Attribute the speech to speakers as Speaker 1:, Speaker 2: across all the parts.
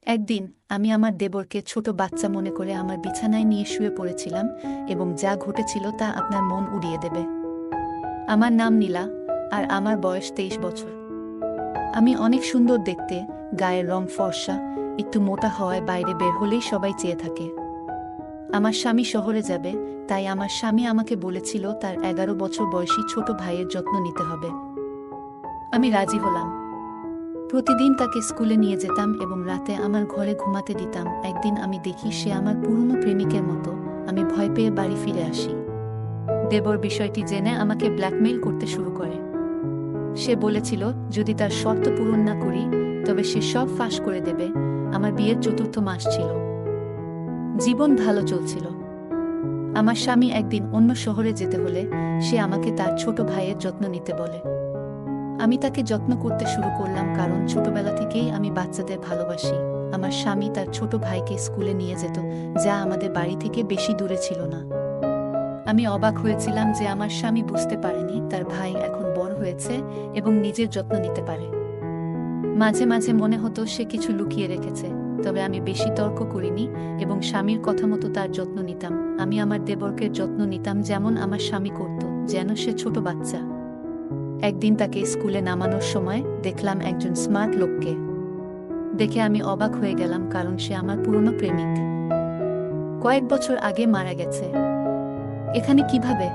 Speaker 1: একদিন আমি আমার দেবরকে ছোট বাচ্চা মনে করে আমার বিছানায় নিয়ে শুয়ে পড়েছিলাম এবং যা ঘটেছিল তা আপনার মন উড়িয়ে দেবে। আমার নাম নীলা, আর আমার বয়স 23 বছর। আমি অনেক সুন্দর দেখতে, গায়ের রং ফর্সা, একটু মোটা হওয়ায় বাইরে বের হলেই সবাই চেয়ে থাকে। আমার স্বামী শহরে যাবে, তাই আমার স্বামী আমাকে বলেছিল তার 11 বছর বয়সী ছোট ভাইয়ের যত্ন নিতে হবে। আমি রাজি হলাম। প্রতিদিন তাকে স্কুলে নিয়ে যেতাম এবং রাতে আমার ঘরে ঘুমাতে দিতাম। একদিন আমি দেখি সে আমার পুরনো প্রেমিকের মতো। আমি ভয় পেয়ে বাড়ি ফিরে আসি। দেবর বিষয়টি জেনে আমাকে ব্ল্যাকমেইল করতে শুরু করে। সে বলেছিল যদি তার শর্ত পূরণ না করি তবে সে সব ফাঁস করে দেবে। আমার বিয়ের 4র্থ মাস ছিল। জীবন ভালো চলছিল। আমার স্বামী একদিন অন্য শহরে যেতে হলে সে আমাকে তার ছোট ভাইয়ের যত্ন নিতে বলে। আমি তাকে যত্ন করতে শুরু করলাম, কারণ ছোটবেলা থেকেই আমি বাচ্চাদের ভালোবাসি। আমার স্বামী তার ছোট ভাইকে স্কুলে নিয়ে যেত, যা আমাদের বাড়ি থেকে বেশি দূরে ছিল না। আমি অবাক হয়েছিলাম যে আমার স্বামী বুঝতে পারেনি তার ভাই এখন বড় হয়েছে এবং নিজের যত্ন নিতে পারে। মাঝে মাঝে মনে হতো সে কিছু লুকিয়ে রেখেছে, তবে আমি বেশি তর্ক করিনি এবং স্বামীর কথা মতো তার যত্ন নিতাম। আমি আমার দেবরকে যত্ন নিতাম যেমন আমার স্বামী করত, যেন সে ছোট বাচ্চা। একদিন তাকে স্কুলে নামানোর সময় দেখলাম একজন স্মার্ট লোককে। দেখে আমি অবাক হয়ে গেলাম, কারণ সে আমার পুরনো প্রেমিক। কয়েক বছর আগে মারা গেছে। এখানে কিভাবে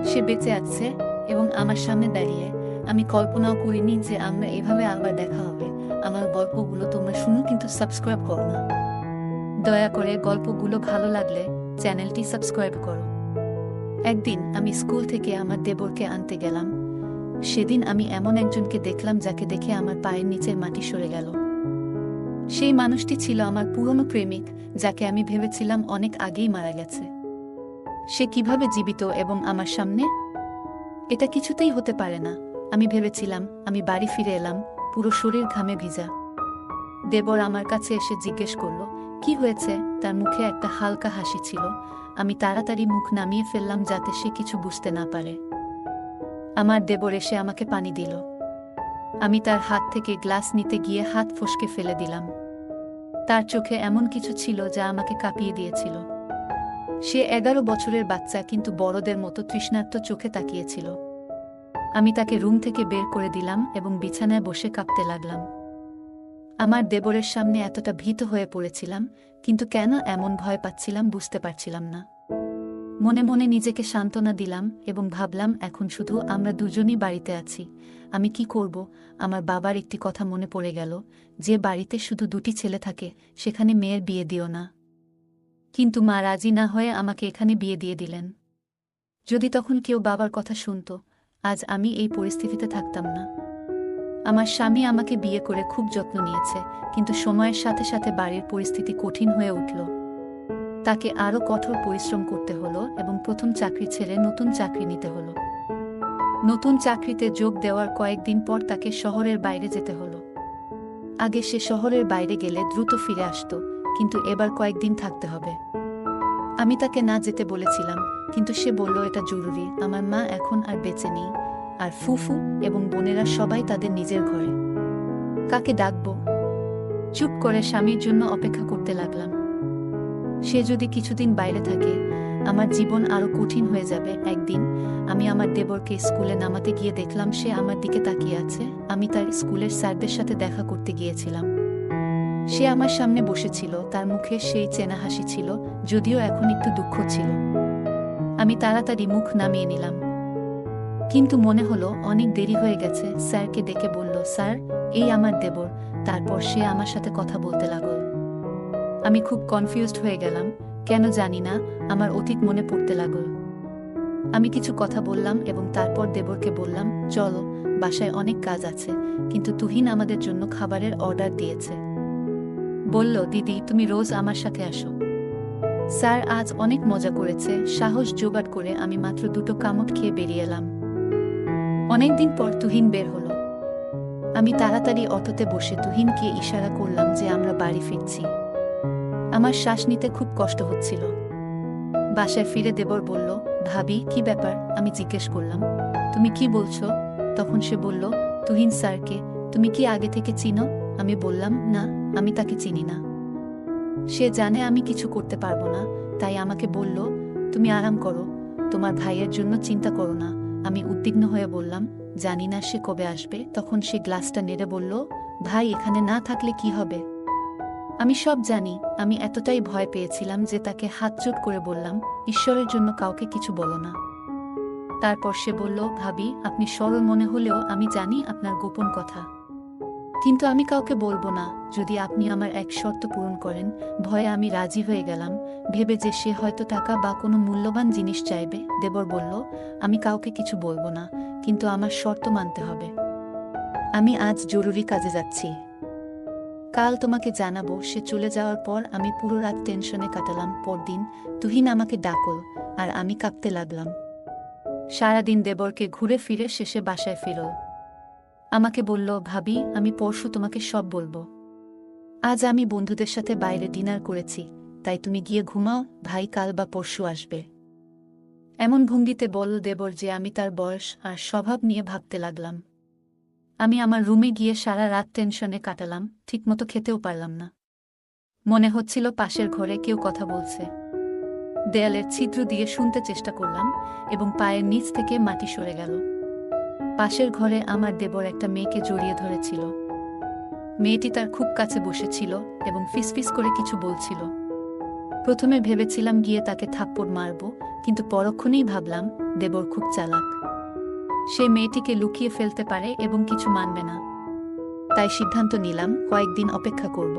Speaker 1: সে বেঁচে আছে এবং আমার সামনে দাঁড়িয়ে? আমি কল্পনাও করিনি যে আমরা এভাবে আবার দেখা হবে। আমার গল্পগুলো তোমরা শুনো, কিন্তু সাবস্ক্রাইব করো না। দয়া করে গল্পগুলো ভালো লাগলে চ্যানেলটি সাবস্ক্রাইব করো। একদিন আমি স্কুল থেকে আমার দেবরকে আনতে গেলাম। সেদিন আমি এমন একজনকে দেখলাম যাকে দেখে আমার পায়ের নিচের মাটি সরে গেল। সেই মানুষটি ছিল আমার পুরনো প্রেমিক, যাকে আমি ভেবেছিলাম অনেক আগেই মারা গেছে। সে কিভাবে জীবিত এবং আমার সামনে? এটা কিছুতেই হতে পারে না, আমি ভেবেছিলাম। আমি বাড়ি ফিরে এলাম, পুরো শরীর ঘামে ভিজা। দেবর আমার কাছে এসে জিজ্ঞেস করল, কি হয়েছে? তার মুখে একটা হালকা হাসি ছিল। আমি তাড়াতাড়ি মুখ নামিয়ে ফেললাম যাতে সে কিছু বুঝতে না পারে। আমার দেবর এসে আমাকে পানি দিল। আমি তার হাত থেকে গ্লাস নিতে গিয়ে হাত ফসকে ফেলে দিলাম। তার চোখে এমন কিছু ছিল যা আমাকে কাঁপিয়ে দিয়েছিল। সে 11 বছরের বাচ্চা, কিন্তু বড়দের মতো তৃষ্ণার্ত চোখে তাকিয়েছিল। আমি তাকে রুম থেকে বের করে দিলাম এবং বিছানায় বসে কাঁপতে লাগলাম। আমার দেবরের সামনে এতটা ভীত হয়ে পড়েছিলাম, কিন্তু কেন এমন ভয় পাচ্ছিলাম বুঝতে পারছিলাম না। মনে মনে নিজেকে সান্ত্বনা দিলাম এবং ভাবলাম এখন শুধু আমরা দুজনই বাড়িতে আছি। আমি কি করব? আমার বাবার একটি কথা মনে পড়ে গেল, যে বাড়িতে শুধু 2টি ছেলে থাকে সেখানে মেয়ের বিয়ে দিও না। কিন্তু মা রাজি না হয়ে আমাকে এখানে বিয়ে দিয়ে দিলেন। যদি তখন কেউ বাবার কথা শুনত, আজ আমি এই পরিস্থিতিতে থাকতাম না। আমার স্বামী আমাকে বিয়ে করে খুব যত্ন নিয়েছে, কিন্তু সময়ের সাথে সাথে বাড়ির পরিস্থিতি কঠিন হয়ে উঠল। তাকে আরও কঠোর পরিশ্রম করতে হলো এবং প্রথম চাকরি ছেড়ে নতুন চাকরি নিতে হলো। নতুন চাকরিতে যোগ দেওয়ার কয়েকদিন পর তাকে শহরের বাইরে যেতে হলো। আগে সে শহরের বাইরে গেলে দ্রুত ফিরে আসতো, কিন্তু এবার কয়েকদিন থাকতে হবে। আমি তাকে না যেতে বলেছিলাম, কিন্তু সে বলল এটা জরুরি। আমার মা এখন আর বেঁচে নেই, আর ফুফু এবং বোনেরা সবাই তাদের নিজের ঘরে। কাকে ডাকবো? চুপ করে স্বামীর জন্য অপেক্ষা করতে লাগলাম। সে যদি কিছুদিন বাইরে থাকে, আমার জীবন আরো কঠিন হয়ে যাবে। একদিন আমি আমার দেবরকে স্কুলে নামাতে গিয়ে দেখলাম সে আমার দিকে তাকিয়ে আছে। আমি তার স্কুলের স্যারদের সাথে দেখা করতে গিয়েছিলাম। সে আমার সামনে বসেছিল, তার মুখে সেই চেনা হাসি ছিল, যদিও এখন একটু দুঃখ ছিল। আমি তাড়াতাড়ি মুখ নামিয়ে নিলাম, কিন্তু মনে হলো অনেক দেরি হয়ে গেছে। স্যারকে ডেকে বলল, স্যার, এই আমার দেবর। তারপর সে আমার সাথে কথা বলতে লাগল। আমি খুব কনফিউজড হয়ে গেলাম, কেন জানি না। আমার অতীত মনে পড়তে লাগল। আমি কিছু কথা বললাম এবং তারপর দেবরকে বললাম, চলো, বাসায় অনেক কাজ আছে, কিন্তু তুহিন আমাদের জন্য খাবারের অর্ডার দিয়েছে। বলল, দিদি তুমি রোজ আমার সাথে আসো। স্যার আজ অনেক মজা করেছে। সাহস জোগাড় করে আমি মাত্র 2টো কামড় খেয়ে বেরিয়ে এলাম। অনেকদিন পর তুহিন বের হলো। আমি তাড়াতাড়ি অটোতে বসে তুহিনকে ইশারা করলাম যে আমরা বাড়ি ফিরছি। আমার শ্বাস নিতে খুব কষ্ট হচ্ছিল। বাসায় ফিরে দেবর বলল, ভাবি কি ব্যাপার? আমি জিজ্ঞেস করলাম, তুমি কি বলছো? তখন সে বলল, তুহিন স্যারকে তুমি কি আগে থেকে চিনো? আমি বললাম, না, আমি তাকে চিনি না। সে জানে আমি কিছু করতে পারবো না, তাই আমাকে বলল, তুমি আরাম করো, তোমার ভাইয়ের জন্য চিন্তা করো না। আমি উদ্বিগ্ন হয়ে বললাম, জানি না সে কবে আসবে। তখন সে গ্লাসটা নেড়ে বলল, ভাই এখানে না থাকলে কি হবে? আমি সব জানি। আমি এতটাই ভয় পেয়েছিলাম যে তাকে হাতজোড় করে বললাম, ঈশ্বরের জন্য কাউকে কিছু বলো না। তারপর সে বলল, ভাবি আপনি সরল মনে হলেও আমি জানি আপনার গোপন কথা, কিন্তু আমি কাউকে বলবো না যদি আপনি আমার এক শর্ত পূরণ করেন। ভয়ে আমি রাজি হয়ে গেলাম, ভেবে যে সে হয়তো টাকা বা কোনো মূল্যবান জিনিস চাইবে। দেবর বলল, আমি কাউকে কিছু বলবো না, কিন্তু আমার শর্ত মানতে হবে। আমি আজ জরুরি কাজে যাচ্ছি, কাল তোমাকে জানাবো। সে চলে যাওয়ার পর আমি পুরো রাত টেনশনে কাটালাম। পরদিন তুহিন আমাকে ডাকল, আর আমি কাঁপতে লাগলাম। সারাদিন দেবরকে ঘুরে ফিরে শেষে বাসায় ফিরল। আমাকে বলল, ভাবি আমি পরশু তোমাকে সব বলবো। আজ আমি বন্ধুদের সাথে বাইরে ডিনার করেছি, তাই তুমি গিয়ে ঘুমাও, ভাই কাল বা পরশু আসবে। এমন ভঙ্গিতে বলল দেবর যে আমি তার বয়স আর স্বভাব নিয়ে ভাবতে লাগলাম। আমি আমার রুমে গিয়ে সারা রাত টেনশনে কাটালাম, ঠিকমতো খেতেও পারলাম না। মনে হচ্ছিল পাশের ঘরে কেউ কথা বলছে। দেয়ালের ছিদ্র দিয়ে শুনতে চেষ্টা করলাম, এবং পায়ের নিচ থেকে মাটি সরে গেল। পাশের ঘরে আমার দেবর একটা মেয়েকে জড়িয়ে ধরেছিল। মেয়েটি তার খুব কাছে বসেছিল এবং ফিসফিস করে কিছু বলছিল। প্রথমে ভেবেছিলাম গিয়ে তাকে থাপ্পড় মারব, কিন্তু পরক্ষণেই ভাবলাম দেবর খুব চালাক। সে মেয়েটিকে লুকিয়ে ফেলতে পারে এবং কিছু মানবে না। তাই সিদ্ধান্ত নিলাম কয়েকদিন অপেক্ষা করব।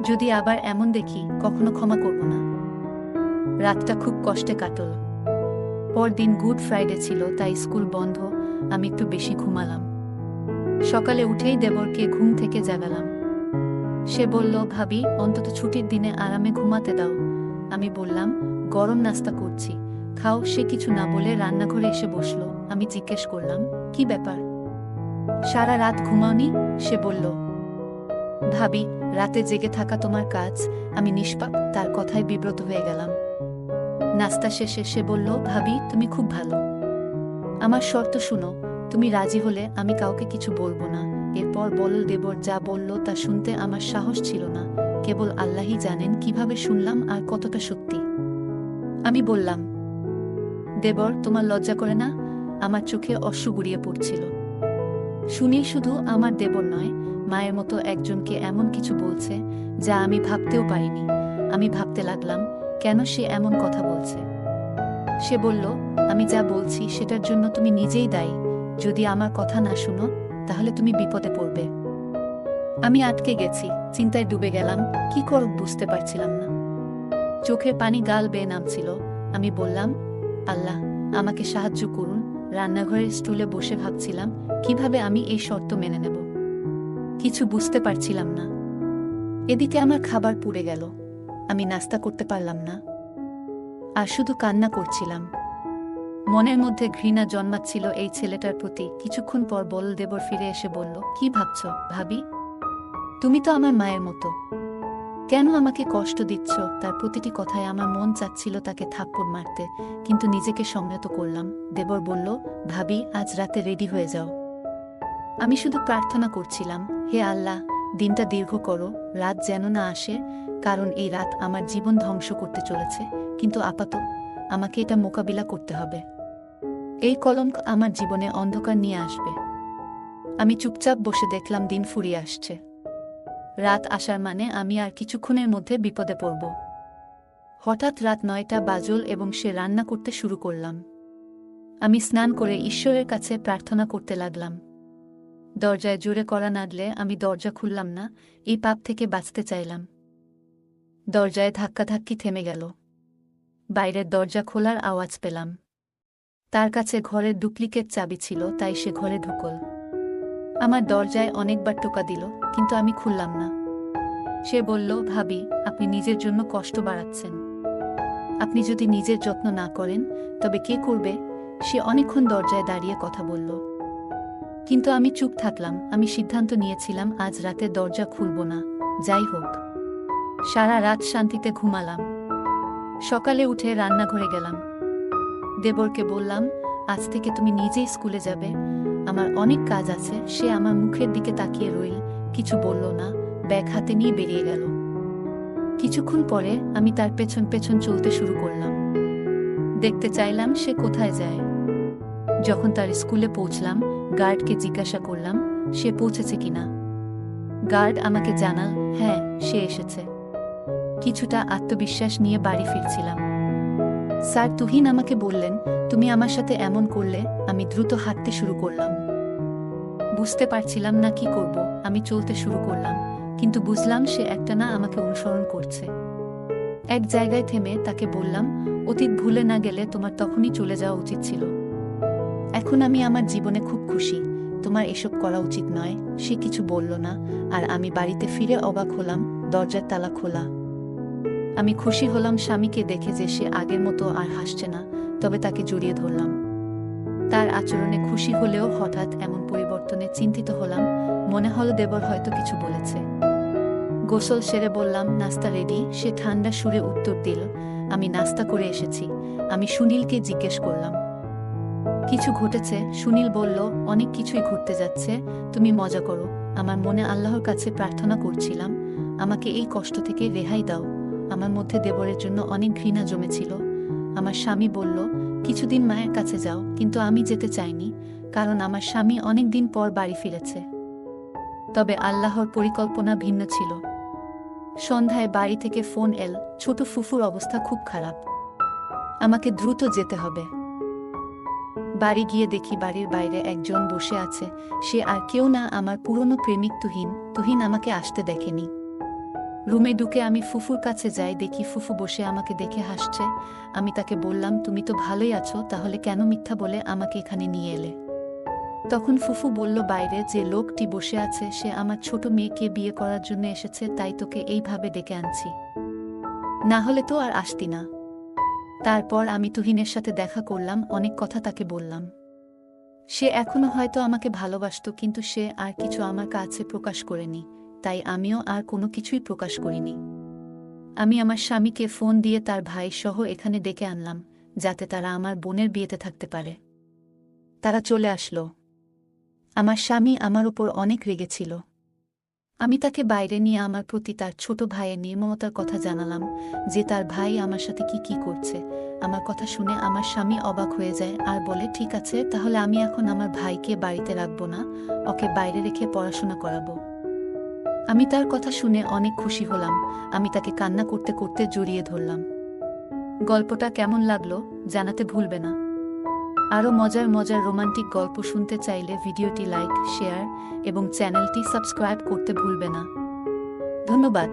Speaker 1: যদি আবার এমন দেখি, কখনো ক্ষমা করব না। রাতটা খুব কষ্টে কাটল। পরদিন গুড ফ্রাইডে ছিল, তাই স্কুল বন্ধ। আমি একটু বেশি ঘুমালাম। সকালে উঠেই দেবরকে ঘুম থেকে জাগালাম। সে বলল, ভাবি অন্তত ছুটির দিনে আরামে ঘুমাতে দাও। আমি বললাম, গরম নাস্তা করছি, খাও। সে কিছু না বলে রান্নাঘরে এসে বসল। আমি জিজ্ঞেস করলাম, কি ব্যাপার, সারা রাত ঘুমাওনি? সে বলল, ভাবি রাতে জেগে থাকা তোমার কাজ। আমি নিষ্পাপ। তার কথায় বিব্রত হয়ে গেলাম। নাস্তা শেষে সে বলল, ভাবি তুমি খুব ভালো, আমার শর্ত শুনো। তুমি রাজি হলে আমি কাউকে কিছু বলবো না। এরপর বলল দেবর যা বলল তা শুনতে আমার সাহস ছিল না। কেবল আল্লাহই জানেন কিভাবে শুনলাম আর কতটা সত্যি। আমি বললাম, দেবর তোমার লজ্জা করে না? আমার চোখে অশ্রু গড়িয়ে পড়ছিল। শুনেই শুধু আমার দেবর নয়, মায়ের মতো একজনকে এমন কিছু বলছে যা আমি ভাবতেও পারিনি। আমি ভাবতে লাগলাম, কেন সে এমন কথা বলছে। সে বলল, আমি যা বলছি সেটার জন্য তুমি নিজেই দায়ী। যদি আমার কথা না শুনো, তাহলে তুমি বিপদে পড়বে। আমি আটকে গেছি, চিন্তায় ডুবে গেলাম। কি করব বুঝতে পারছিলাম না। চোখের পানি গাল বেয়ে নামছিল। আমি বললাম, আল্লাহ আমাকে সাহায্য করুন। রান্নাঘরের স্টুলে বসে ভাবছিলাম কিভাবে আমি এই শর্ত মেনে নেব। কিছু বুঝতে পারছিলাম না। এদিকে আমার খাবার পুড়ে গেল। আমি নাস্তা করতে পারলাম না, আর শুধু কান্না করছিলাম। মনের মধ্যে ঘৃণা জন্মাচ্ছিল এই ছেলেটার প্রতি। কিছুক্ষণ পর বলদেবর ফিরে এসে বলল, কি ভাবছ ভাবি? তুমি তো আমার মায়ের মতো, কেন আমাকে কষ্ট দিচ্ছ? তার প্রতিটি কথায় আমার মন চাচ্ছিল তাকে থাপ্পড় মারতে, কিন্তু নিজেকে সংযত করলাম। দেবর বলল, ভাবি আজ রাতে রেডি হয়ে যাও। আমি শুধু প্রার্থনা করছিলাম, হে আল্লাহ দিনটা দীর্ঘ করো, রাত যেন না আসে, কারণ এই রাত আমার জীবন ধ্বংস করতে চলেছে। কিন্তু আপাতত আমাকে এটা মোকাবিলা করতে হবে। এই কলঙ্ক আমার জীবনে অন্ধকার নিয়ে আসবে। আমি চুপচাপ বসে দেখলাম দিন ফুরিয়ে আসছে। রাত আসার মানে আমি আর কিছুক্ষণের মধ্যে বিপদে পড়ব। হঠাৎ রাত 9টা বাজল এবং সে রান্না করতে শুরু করলাম। আমি স্নান করে ঈশ্বরের কাছে প্রার্থনা করতে লাগলাম। দরজায় জোরে কড়া নাড়লে আমি দরজা খুললাম না। এই পাপ থেকে বাঁচতে চাইলাম। দরজায় ধাক্কাধাক্কি থেমে গেল। বাইরের দরজা খোলার আওয়াজ পেলাম। তার কাছে ঘরের ডুপ্লিকেট চাবি ছিল, তাই সে ঘরে ঢুকল। আমার দরজায় অনেকবার টোকা দিল, কিন্তু আমি খুললাম না। সে বলল, ভাবি আপনি নিজের জন্য কষ্ট বাড়াচ্ছেন। আপনি যদি নিজের যত্ন না করেন, তবে কে করবে? সে অনেকক্ষণ দরজায় দাঁড়িয়ে কথা বলল, কিন্তু আমি চুপ থাকলাম। আমি সিদ্ধান্ত নিয়েছিলাম আজ রাতে দরজা খুলব না, যাই হোক। সারা রাত শান্তিতে ঘুমালাম। সকালে উঠে রান্নাঘরে গেলাম। দেবরকে বললাম, আজ থেকে তুমি নিজেই স্কুলে যাবে, আমার অনেক কাজ আছে। সে আমার মুখের দিকে তাকিয়ে রইল, কিছু বলল না। ব্যাগ হাতে নিয়ে বেরিয়ে গেল। কিছুক্ষণ পরে আমি তার পেছন পেছন চলতে শুরু করলাম। দেখতে চাইলাম সে কোথায় যায়। যখন তার স্কুলে পৌঁছলাম, গার্ডকে জিজ্ঞাসা করলাম সে পৌঁছেছে কিনা। গার্ড আমাকে জানাল হ্যাঁ, সে এসেছে। কিছুটা আত্মবিশ্বাস নিয়ে বাড়ি ফিরছিলাম। স্যার তুহিন আমাকে বললেন, তুমি আমার সাথে এমন করলে। আমি দ্রুত হাঁটতে শুরু করলাম। বুঝতে পারছিলাম না কি করব। আমি চলতে শুরু করলাম, কিন্তু বুঝলাম সে একটানা আমাকে অনুসরণ করছে। এক জায়গায় থেমে তাকে বললাম, অতীত ভুলে না গেলে তোমার তখনই চলে যাওয়া উচিত ছিল। এখন আমি আমার জীবনে খুব খুশি। তোমার এসব করা উচিত নয়। সে কিছু বলল না, আর আমি বাড়িতে ফিরে অবাক হলাম, দরজার তালা খোলা। আমি খুশি হলাম স্বামীকে দেখে যে সে আগের মতো আর হাসছে না, তবে তাকে জড়িয়ে ধরলাম। তার আচরণে খুশি হলেও হঠাৎ এমন পরিবর্তনে চিন্তিত হলাম। মনে হলো দেবর হয়তো কিছু বলেছে। গোসল সেরে বললাম, নাস্তা রেডি। সে ঠান্ডা সুরে উত্তর দিল, আমি নাস্তা করে এসেছি। আমি সুনীলকে জিজ্ঞেস করলাম, কিছু ঘটেছে? সুনীল বলল, অনেক কিছুই ঘটতে যাচ্ছে, তুমি মজা করো। আমার মনে আল্লাহর কাছে প্রার্থনা করছিলাম, আমাকে এই কষ্ট থেকে রেহাই দাও। আমার মধ্যে দেবরের জন্য অনেক ঘৃণা জমেছিল। আমার স্বামী বলল, কিছুদিন মায়ের কাছে যাও, কিন্তু আমি যেতে চাইনি, কারণ আমার স্বামী অনেক দিন পর বাড়ি ফিরেছে। তবে আল্লাহর পরিকল্পনা ভিন্ন ছিল। সন্ধ্যায় বাড়ি থেকে ফোন এল, ছোট ফুফুর অবস্থা খুব খারাপ, আমাকে দ্রুত যেতে হবে। বাড়ি গিয়ে দেখি বাড়ির বাইরে একজন বসে আছে। সে আর কেউ না, আমার পুরনো প্রেমিক তুহিন। তুহিন আমাকে আসতে দেখেনি। রুমে ঢুকে আমি ফুফুর কাছে যাই, দেখি ফুফু বসে আমাকে দেখে হাসছে। আমি তাকে বললাম, তুমি তো ভালোই আছো, তাহলে কেন মিথ্যা বলে আমাকে এখানে নিয়ে এলে? তখন ফুফু বলল, বাইরে যে লোকটি বসে আছে সে আমার ছোট মেয়েকে বিয়ে করার জন্য এসেছে, তাই তোকে এইভাবে ডেকে আনছি, না হলে তো আর আসতি না। তারপর আমি তুহিনের সাথে দেখা করলাম, অনেক কথা তাকে বললাম। সে এখনো হয়তো আমাকে ভালোবাসতো, কিন্তু সে আর কিছু আমার কাছে প্রকাশ করেনি, তাই আমিও আর কোনো কিছুই প্রকাশ করিনি। আমি আমার স্বামীকে ফোন দিয়ে তার ভাই সহ এখানে ডেকে আনলাম, যাতে তারা আমার বোনের বিয়েতে থাকতে পারে। তারা চলে আসলো। আমার স্বামী আমার উপর অনেক রেগেছিল। আমি তাকে বাইরে নিয়ে আমার প্রতি তার ছোট ভাইয়ের নির্মমতার কথা জানালাম, যে তার ভাই আমার সাথে কি কি করছে। আমার কথা শুনে আমার স্বামী অবাক হয়ে যায় আর বলে, ঠিক আছে, তাহলে আমি এখন আমার ভাইকে বাড়িতে রাখবো না, ওকে বাইরে রেখে পড়াশোনা করাবো। আমি তার কথা শুনে অনেক খুশি হলাম। আমি তাকে কান্না করতে করতে জড়িয়ে ধরলাম। গল্পটা কেমন লাগলো জানাতে ভুলবে না। আরও মজার মজার রোমান্টিক গল্প শুনতে চাইলে ভিডিওটি লাইক, শেয়ার এবং চ্যানেলটি সাবস্ক্রাইব করতে ভুলবে না। ধন্যবাদ।